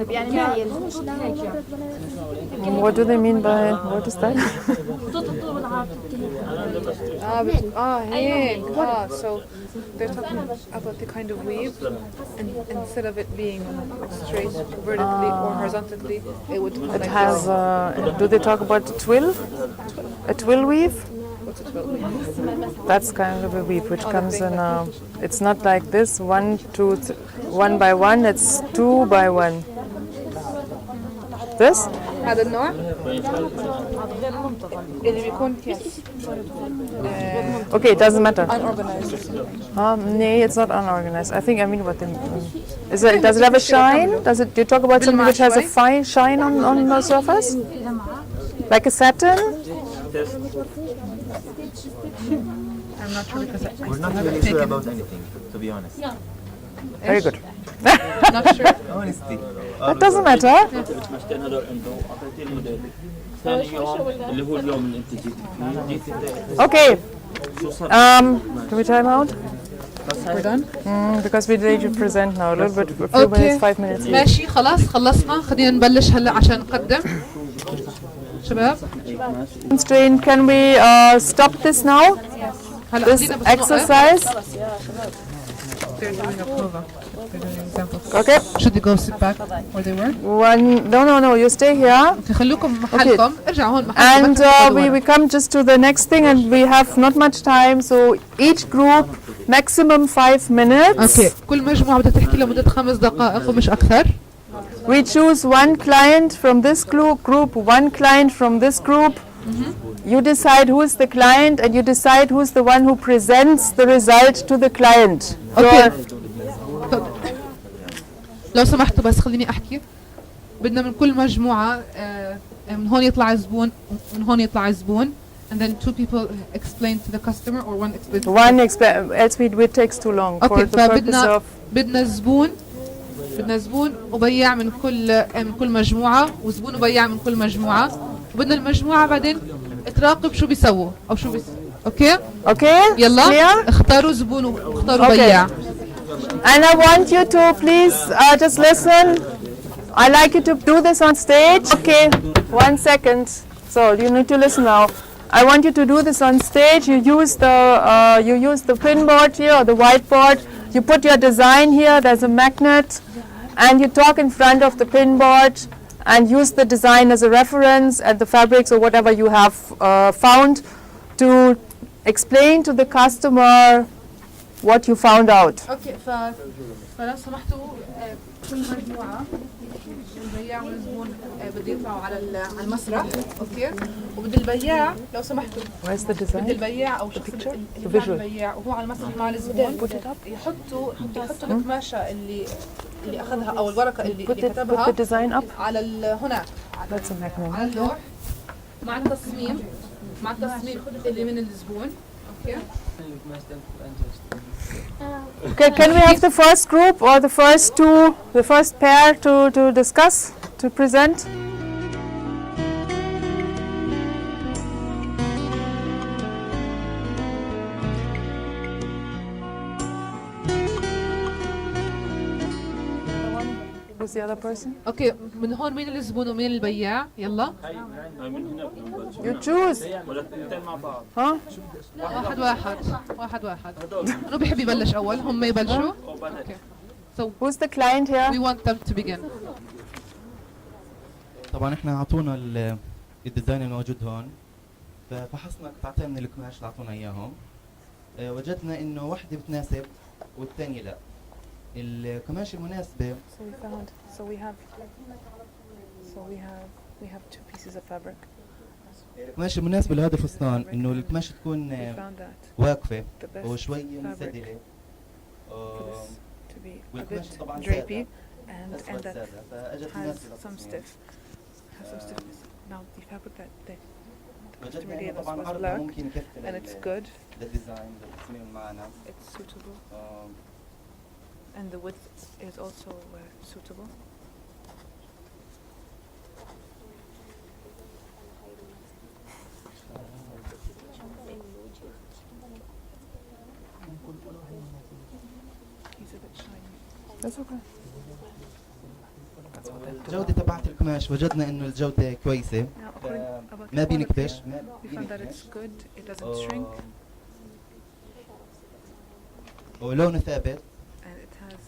يعني مايل What do they mean by what is that? خطوط الطول والعرض هيك so they're talking about the kind of weave and instead of it being straight vertically or horizontally it would come It like has. this. Do they talk about a twill? A twill weave? What's a twill weave? That's kind of a weave which comes in. It's not like this 1, 2, 1 by 1. It's 2 by 1. This? هذا النوع اللي بيكون yes Okay, it doesn't matter. unorganized or something. No, it's not unorganized. I think I mean what they mean. Does it have a shine? Does it? Do you talk about something which has a fine shine on the surface? Like a satin? I'm not sure because We're not really sure about anything, to be honest. Very good. not sure. Honesty. That doesn't matter. مشتين هذول عنده اعطيتي الموديل ثاني يوم اللي هو اليوم اللي انت جيت Okay. Can we time out? We're done. Because we need to present now. A little bit, a few minutes, 5 minutes. ماشي خلاص خلصنا خلينا نبلش هلا عشان نقدم شباب Constraint. Can we stop this now? هلا This خلينا بس نوقف. exercise. They're doing a prova. They're doing an example. Okay. Should they go sit back where they were? No. You stay here. خلوكم محلكم ارجعوا هون محلكم And we come just to the next thing, and we have not much time. So each group maximum 5 minutes. اوكي كل مجموعة بدها تحكي لمدة 5 دقائق ومش أكثر. We choose one client from this group, one client from this group. You decide who is the client, and you decide who is the one who presents the result to the client. اوكي لو سمحتوا بس خليني احكي بدنا من كل مجموعة من هون يطلع زبون من هون يطلع زبون and then 2 people explain to the customer or one explain to Else it takes too long. Okay, For the purpose of بدنا زبون وبياع من كل مجموعة وزبون وبياع من كل مجموعة وبدنا المجموعة بعدين تراقب شو بيسووا أو شو أوكي يلا Clear? اختاروا زبون واختاروا Okay. بياع. And I want you to please just listen. I like you to do this on stage. Okay, 1 second. So you need to listen now. I want you to do this on stage. You use the pin board here or the whiteboard. You put your design here. There's a magnet, and you talk in front of the pin board and use the design as a reference and the fabrics or whatever you have found to explain to the customer what you found out. اوكي فلو سمحتوا كل مجموعة البياع والزبون بده يطلعوا على المسرح اوكي وبده البياع لو سمحتوا Where's the بده design? البياع او شخص اللي بيعمل البياع وهو على المسرح مع الزبون يحطوا القماشة اللي اخذها او الورقة اللي Put the كتبها design up. على هناك That's a magnet. على اللوح مع التصميم اللي من الزبون اوكي Okay, can we have the first group or the first pair to discuss, to present? Who's the other person? اوكي من هون مين الزبون ومين البياع يلا You choose. Huh? واحد انه بيحب يبلش اول هم يبلشوا اوكي so Who's the client here? we want them to begin طبعا احنا اعطونا الديزاين الموجود هون ففحصنا قطعتين من القماش اللي اعطونا اياهم وجدنا انه واحدة بتناسب والثانية لا. القماش المناسبة we have 2 pieces of fabric. القماش المناسبة لهذا الفستان انه القماش تكون واقفة وشوي منسدلة والقماش طبعا drapey and that has some stiffness. Now the fabric that وجدنا انه طبعا عرضها ممكن يكفي and it's good. للديزاين للتصميم معنا. It's suitable. And the width is also suitable. He's a bit shiny. That's okay. الجودة تبعت القماش وجدنا انه الجودة كويسة. ما بينكبش. We found that it's good. It doesn't shrink. ولونه ثابت. And it has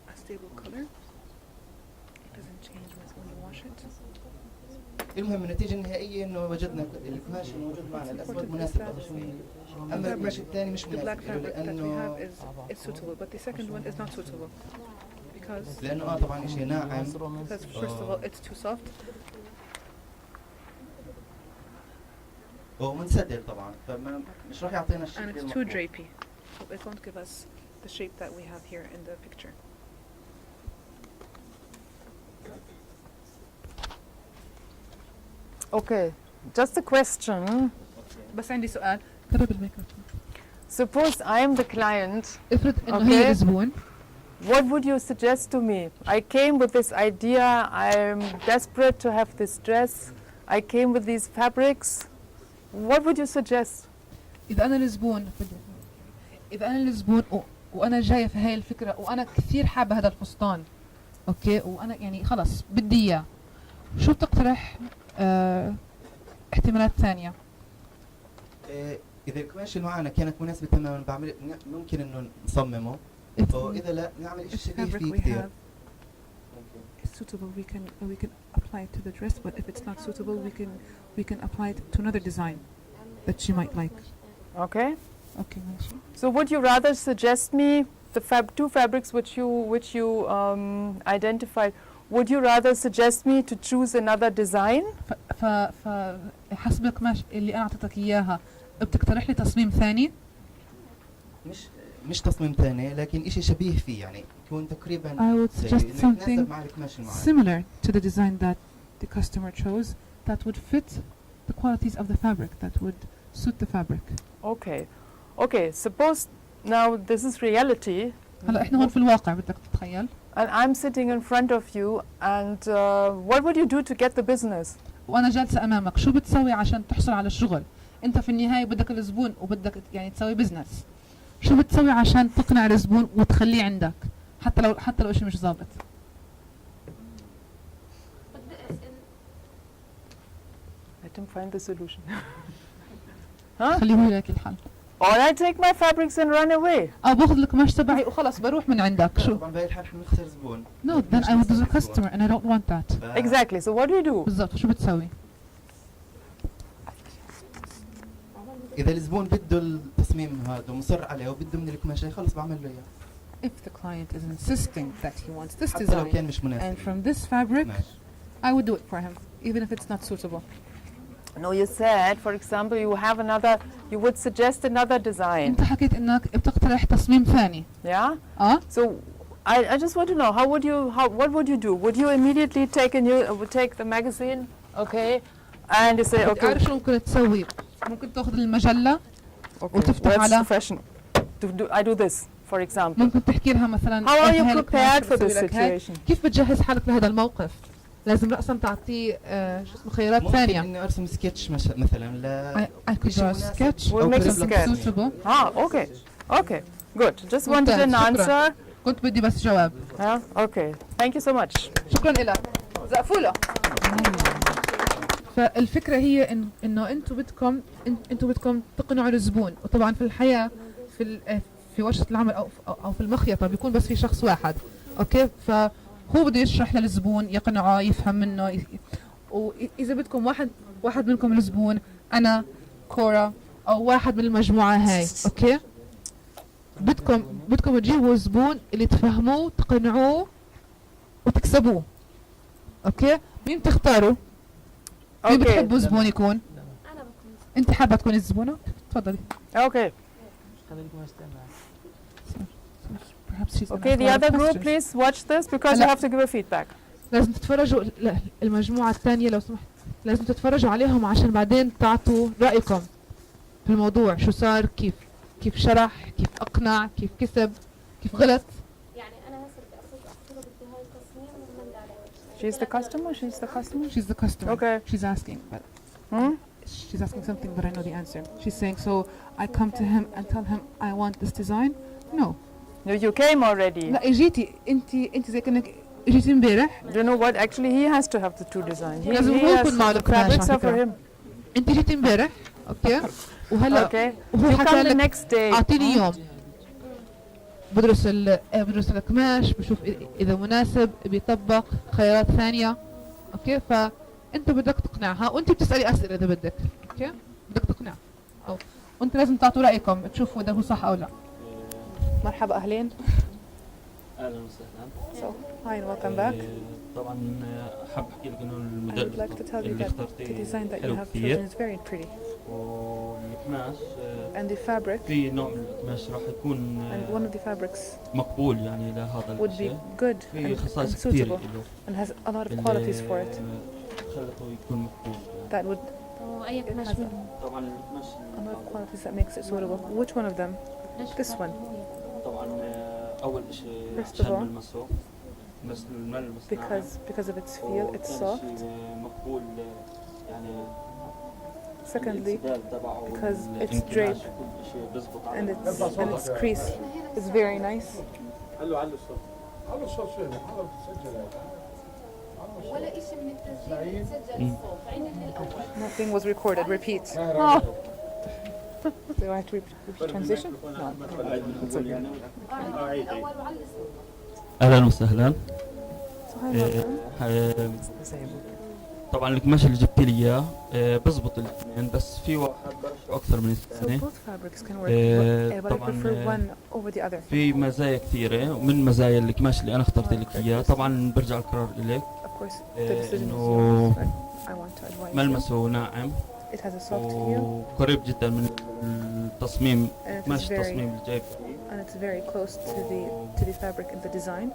a stable color. It doesn't change when you wash it. المهم النتيجة النهائية انه وجدنا القماش الموجود معنا الاسود مناسب. اما القماش الثاني مش The black مناسب fabric that we لانه have is suitable, but the second one is not suitable because طبعا شيء ناعم. first of all it's too soft. ومنسدل طبعا فما مش راح يعطينا And الشكل it's too المطلوب. drapey, so it won't give us the shape that we have here in the picture. Okay, just a question. بس عندي سؤال. قرب الميكروفون. Suppose I am the client. افرض انه هي الزبون. What would you suggest to me? I came with this idea. I'm desperate to have this dress. I came with these fabrics. What would you suggest? إذا أنا الزبون وأنا جاية في هاي الفكرة وأنا كثير حابة هذا الفستان. أوكي وأنا يعني خلص بدي إياه. شو بتقترح احتمالات ثانية؟ إذا القماش اللي معنا كانت مناسبة تماما بعمل ممكن إنه نصممه. وإذا لا نعمل شيء شبيه فيه كثير. It's suitable. We can apply it to the dress, but if it's not suitable, we can apply it to another design that she might like. Okay. Okay, ماشي. So would you rather suggest me the two fabrics which you identified? Would you rather suggest me to choose another design? حسب القماش اللي أنا أعطيتك إياها بتقترح لي تصميم ثاني؟ مش تصميم ثاني لكن إشي شبيه فيه يعني يكون تقريبا I would suggest something مع القماش المعين. similar to the design that the customer chose that would fit the qualities of the fabric, that would suit the fabric. Okay. Okay, suppose now this is reality. هلا إحنا هون في الواقع بدك تتخيل. And I'm sitting in front of you and what would you do to get the business? وأنا جالسة أمامك، شو بتسوي عشان تحصل على الشغل؟ أنت في النهاية بدك الزبون وبدك يعني تسوي بزنس. شو بتسوي عشان تقنع الزبون وتخليه عندك حتى لو شيء مش ظابط؟ Let him find the solution. خليه هو يلاقي الحل. Or I take my fabrics and run away. باخذ القماش تبعي وخلص بروح من عندك. شو؟ طبعا بهي الحال حنخسر زبون. No, then I would lose a customer and I don't want that. Exactly. So what do you do? بالضبط شو بتسوي؟ إذا الزبون بده التصميم هذا ومصر عليه وبده من القماش خلص بعمل له إياه. If the client is insisting that he wants this حتى لو design كان مش مناسب. and from this fabric, I would do it for him, even if it's not suitable. No, you said, for example, you would suggest another design. أنت حكيت إنك بتقترح تصميم ثاني. Yeah? So I just want to know, what would you do? Would you immediately take the magazine, okay, and you say, okay. عارف شو ممكن تسوي؟ ممكن تأخذ المجلة وتفتح That's على. professional. I do this, for example. ممكن تحكي لها مثلا. How are you prepared for this situation? كيف بتجهز حالك لهذا الموقف؟ لازم رأسا تعطيه شو اسمه خيارات ثانية. ممكن إني أرسم سكتش مثلا لا. I could draw a sketch. We'll make a sketch. Suitable. Okay, good. Just wanted an answer. كنت بدي بس جواب. Okay. Thank you so much. شكرا لك. زقفولة. فالفكرة هي إنه أنتوا بدكم تقنعوا الزبون، وطبعا في الحياة في ورشة العمل أو في المخيطة بيكون بس في شخص واحد، أوكي؟ فهو بده يشرح للزبون يقنعه يفهم منه، وإذا بدكم واحد منكم الزبون أنا كورا أو واحد من المجموعة هاي، أوكي؟ بدكم تجيبوا زبون اللي تفهموه تقنعوه وتكسبوه، أوكي؟ مين تختاروا؟ مين بتحبوا زبون يكون؟ أنا بكون. أنت حابة تكوني الزبونة؟ تفضلي. Okay. Okay, the other group, please watch this because you have to give a feedback. لازم تتفرجوا المجموعة الثانية لو سمحت، لازم تتفرجوا عليهم عشان بعدين تعطوا رأيكم في الموضوع، شو صار، كيف شرح، كيف أقنع، كيف كسب، كيف غلط. يعني أنا هسه بدي أخذ بدي هاي التصميم ومن عليه. She's the customer. She's the customer. Okay. She's asking, but she's asking something, but I know the answer. She's saying, so I come to him and tell him I want this design? No. You came already. لا اجيتي انت زي كأنك اجيتي امبارح. You know what? Actually, he has to have the two designs. He لازم has هو يكون معه the القماش fabrics على are for فكرة. him. انت جيتي امبارح اوكي وهلا Okay. وهو You حكى come the لك next day. اعطيني يوم بدرس القماش بشوف اذا مناسب بيطبق خيارات ثانيه اوكي فانت بدك تقنعها وانت بتسالي اسئله اذا بدك اوكي بدك تقنع او وانت لازم تعطوا رايكم تشوفوا اذا هو صح او لا. مرحبا اهلين. اهلا وسهلا. So hi and welcome back. طبعا حاب احكي لك انه I would الموديل like to tell you اللي that the اخترتيه design that you حلو have chosen كثير is very pretty والقماش and the fabric في نوع من القماش راح يكون and one of the fabrics مقبول يعني لهذا would be الشيء. good في and خصائص كثير suitable له and has a lot of qualities for it خلته يكون مقبول. that would وأي it قماش has منهم؟ طبعا القماش a lot of qualities that makes it suitable. Which one of them? This one. طبعا اول شيء First of عشان all, ملمسه بس الملمس because of its feel, it's soft. مقبول يعني Secondly, الانسداد تبعه because it's والانكماش draped وكل شيء بيزبط and its crease is very nice. علوا الصوت. علوا الصوت شوي محاضرة بتسجل. ولا شيء من التسجيل تسجل الصوت عين الأول. Nothing was recorded. Repeat. Oh. Do I have to repeat transition? No. It's okay. الأول وعلى الصوت. اهلا وسهلا. So hi, welcome. طبعا القماش اللي جبت لي اياه بزبط الاثنين بس في واحد برشح اكثر من So الثاني. both fabrics can work, but I prefer one over the other. في مزايا كثيرة ومن مزايا القماش اللي انا اخترت لك اياه طبعا برجع القرار اليك. Of course, the decision is إنه yours, but I want to advise you. ملمسه ناعم It has a soft feel وقريب جدا من التصميم and it is قماش very التصميم اللي جايب and it's very close to the fabric and the design.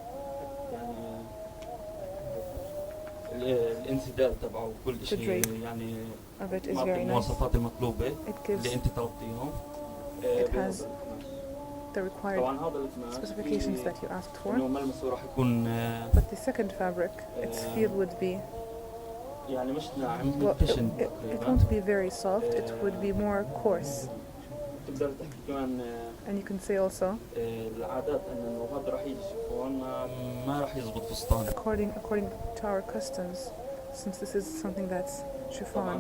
الانسداد تبعه وكل شيء يعني Of it is معطي very nice. المواصفات المطلوبة It gives اللي انت طلبتيهم. it has the required طبعا هذا القماش specifications that you asked for. انه ملمسه راح يكون But the second fabric, its feel would be يعني مش ناعم well, خشن it تقريبا. won't be very soft. It would be more coarse. تقدر تحكي كمان And you can say also, العادات انه هذا راح يجي شيفون ما راح يزبط فستان. according to our customs, since this is something that's chiffon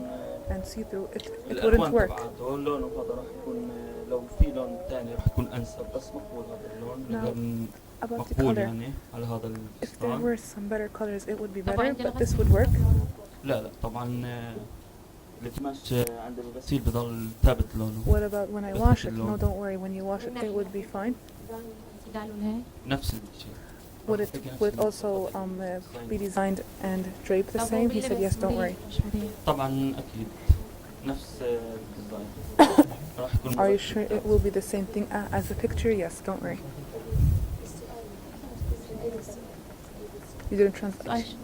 and see-through, it wouldn't work. تبعته لونه هذا راح يكون لو في لون ثاني راح يكون انسب بس مقبول هذا اللون لأن About the مقبول color, يعني على هذا if there الفستان. were some better colors, it would be better, but this would work. لا طبعا القماش عند الغسيل بضل ثابت لونه. What about when I wash it? No, don't worry. When you wash it, it would be fine. نفس الشيء. Would it also be designed and draped the same? He said yes, don't worry. طبعا اكيد نفس الديزاين. راح يكون Are you sure it will be the same thing as the picture? Yes, don't worry. You didn't translate.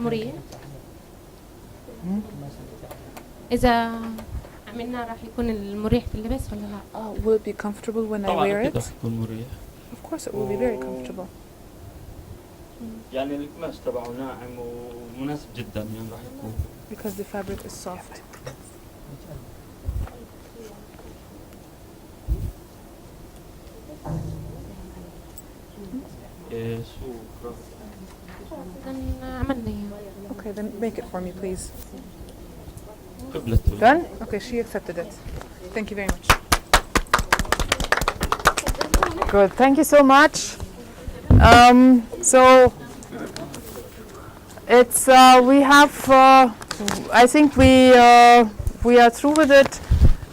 مريح. إذا عملنا راح يكون المريح في اللبس ولا لا؟ Will it be comfortable when I طبعا wear اكيد it? راح يكون مريح. Of course, it will be very comfortable. يعني القماش تبعه ناعم ومناسب جدا يعني راح يكون. Because the fabric is soft. شو عملنا إياه. Okay, then make it for me, please. قبلته. Done? Okay, she accepted it. Thank you very much. Good. Thank you so much. So it's we have. I think we are through with it.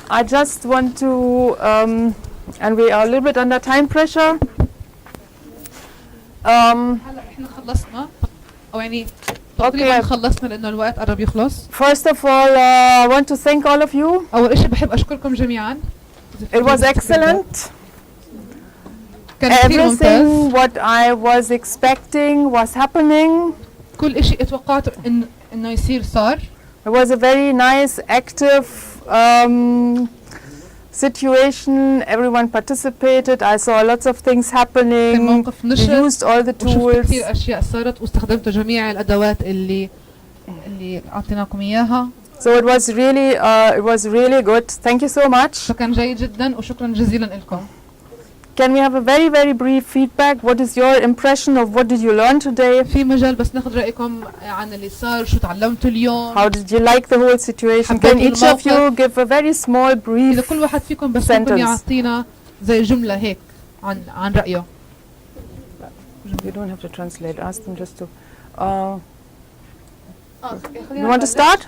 I just want to, and we are a little bit under time pressure. هلا احنا خلصنا او يعني تقريبا خلصنا لانه الوقت قرب يخلص. First of all, I want to thank all of you. اول شيء بحب اشكركم جميعا. It was excellent. كان كثير Everything ممتاز. what I was expecting was happening. كل شيء اتوقعت انه يصير صار. It was a very nice, active situation. Everyone participated. I saw lots of things كان happening. موقف We نشط used all the وشفت tools. كثير اشياء صارت واستخدمت جميع الادوات اللي اعطيناكم اياها. So it was really good. Thank you so much. فكان جيد جدا وشكرا جزيلا لكم. can we have a very, very brief feedback? What is your impression of what did you learn today? في مجال بس ناخذ رأيكم عن اللي صار، شو تعلمتوا اليوم. How did you like the whole situation? Can each of you give a very small brief إذا كل واحد فيكم بس ممكن يعطينا زي جملة هيك عن رأيه. You don't have to translate. Ask them just to. You want to start?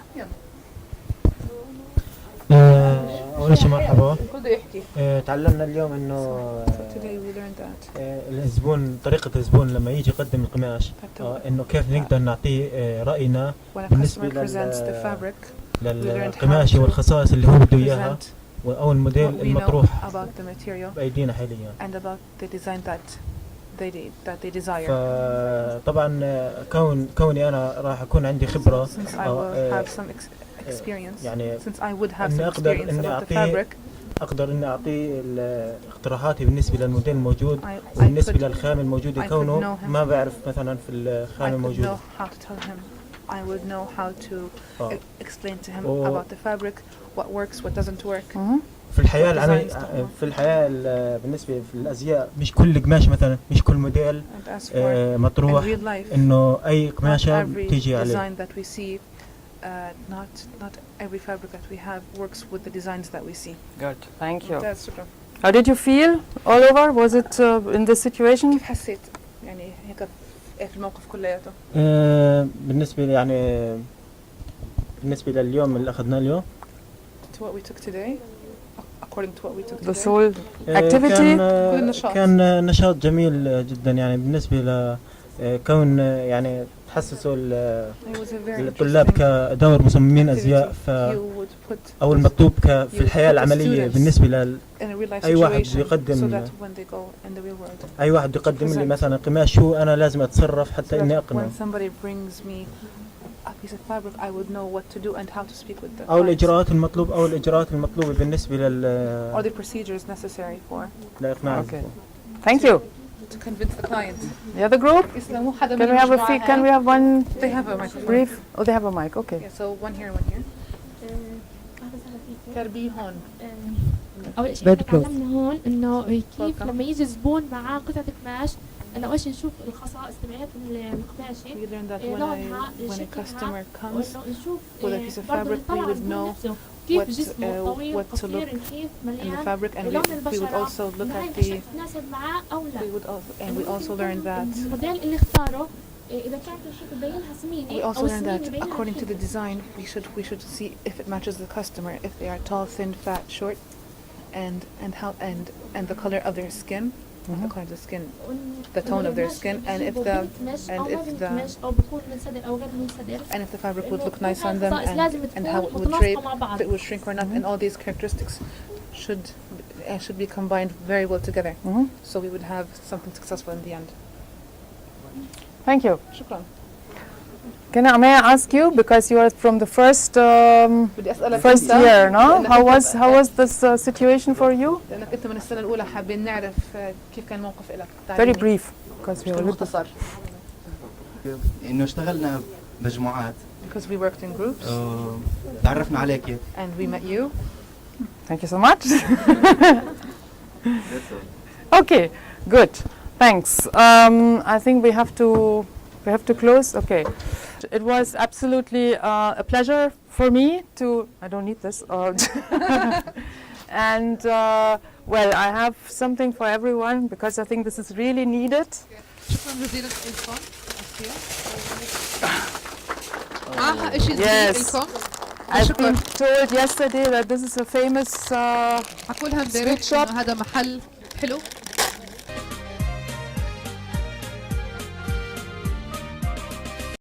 أول شيء مرحبا. تعلمنا اليوم إنه الزبون، طريقة الزبون لما يجي يقدم القماش إنه كيف نقدر نعطيه رأينا بالنسبة للقماش والخصائص اللي هو بده إياها أو الموديل المطروح بأيدينا حاليا. فطبعا كوني أنا راح أكون عندي خبرة يعني إني أقدر إني أعطي اقتراحاتي بالنسبة للموديل الموجود وبالنسبة للخامة الموجودة، كونه ما بعرف مثلا في الخامة الموجودة. I would know how to explain to him about the fabric, what works, what doesn't work. في الحياة في الحياة بالنسبة في الأزياء مش كل قماش مثلا، مش كل موديل مطروح إنه أي قماشة تيجي عليه. Not every fabric that we have works with the designs that we see. Good, thank you. How did you feel all over? Was it in this situation? كيف حسيت يعني هيك في الموقف كلياته؟ بالنسبة لليوم اللي أخذناه اليوم. To what we took today, according to what we took today. The whole activity. كان نشاط جميل جدا يعني بالنسبة لكون يعني تحسسوا الطلاب كدور مصممين أزياء أو المطلوب في الحياة العملية بالنسبة لأي واحد يقدم لي مثلا قماش، شو أنا لازم أتصرف حتى إني أقنع. أو الإجراءات المطلوبة بالنسبة لإقناع. Thank you. To convince the client. The other group? Can we have one? They have a microphone. Brief? Oh, they have a mic. Okay. Yeah, so one here, one here. كربي هون. أول شيء تعلمنا هون إنه كيف لما يجي زبون معاه قطعة قماش، أنا أول شيء نشوف الخصائص تبعت القماشة. We learned that when a customer comes with a piece of fabric, we would know what to look in the fabric, and we would also look at we also learned that we also learned that according to the design we should see if it matches the customer, if they are tall, thin, fat, short, and the color of their skin. The color of the skin, the tone of their skin, and if the fabric would look nice on them, and how it would drape, if it would shrink or not, and all these characteristics should be combined very well together, so we would have something successful in the end. Thank you. شكرا. May I ask you, because you are from the first year, no? How was this situation for you? لأنك أنت من السنة الأولى حابين نعرف كيف كان الموقف لك. Very brief, because we مختصر. إنه اشتغلنا مجموعات. Because we worked in groups. تعرفنا عليك. And we met you. Thank you so much. Okay, good. Thanks. I think we have to close. Okay. It was absolutely a pleasure for me to. I don't need this. And well, I have something for everyone because I think this is really needed. Yes. I've been told yesterday that this is a famous sweet shop.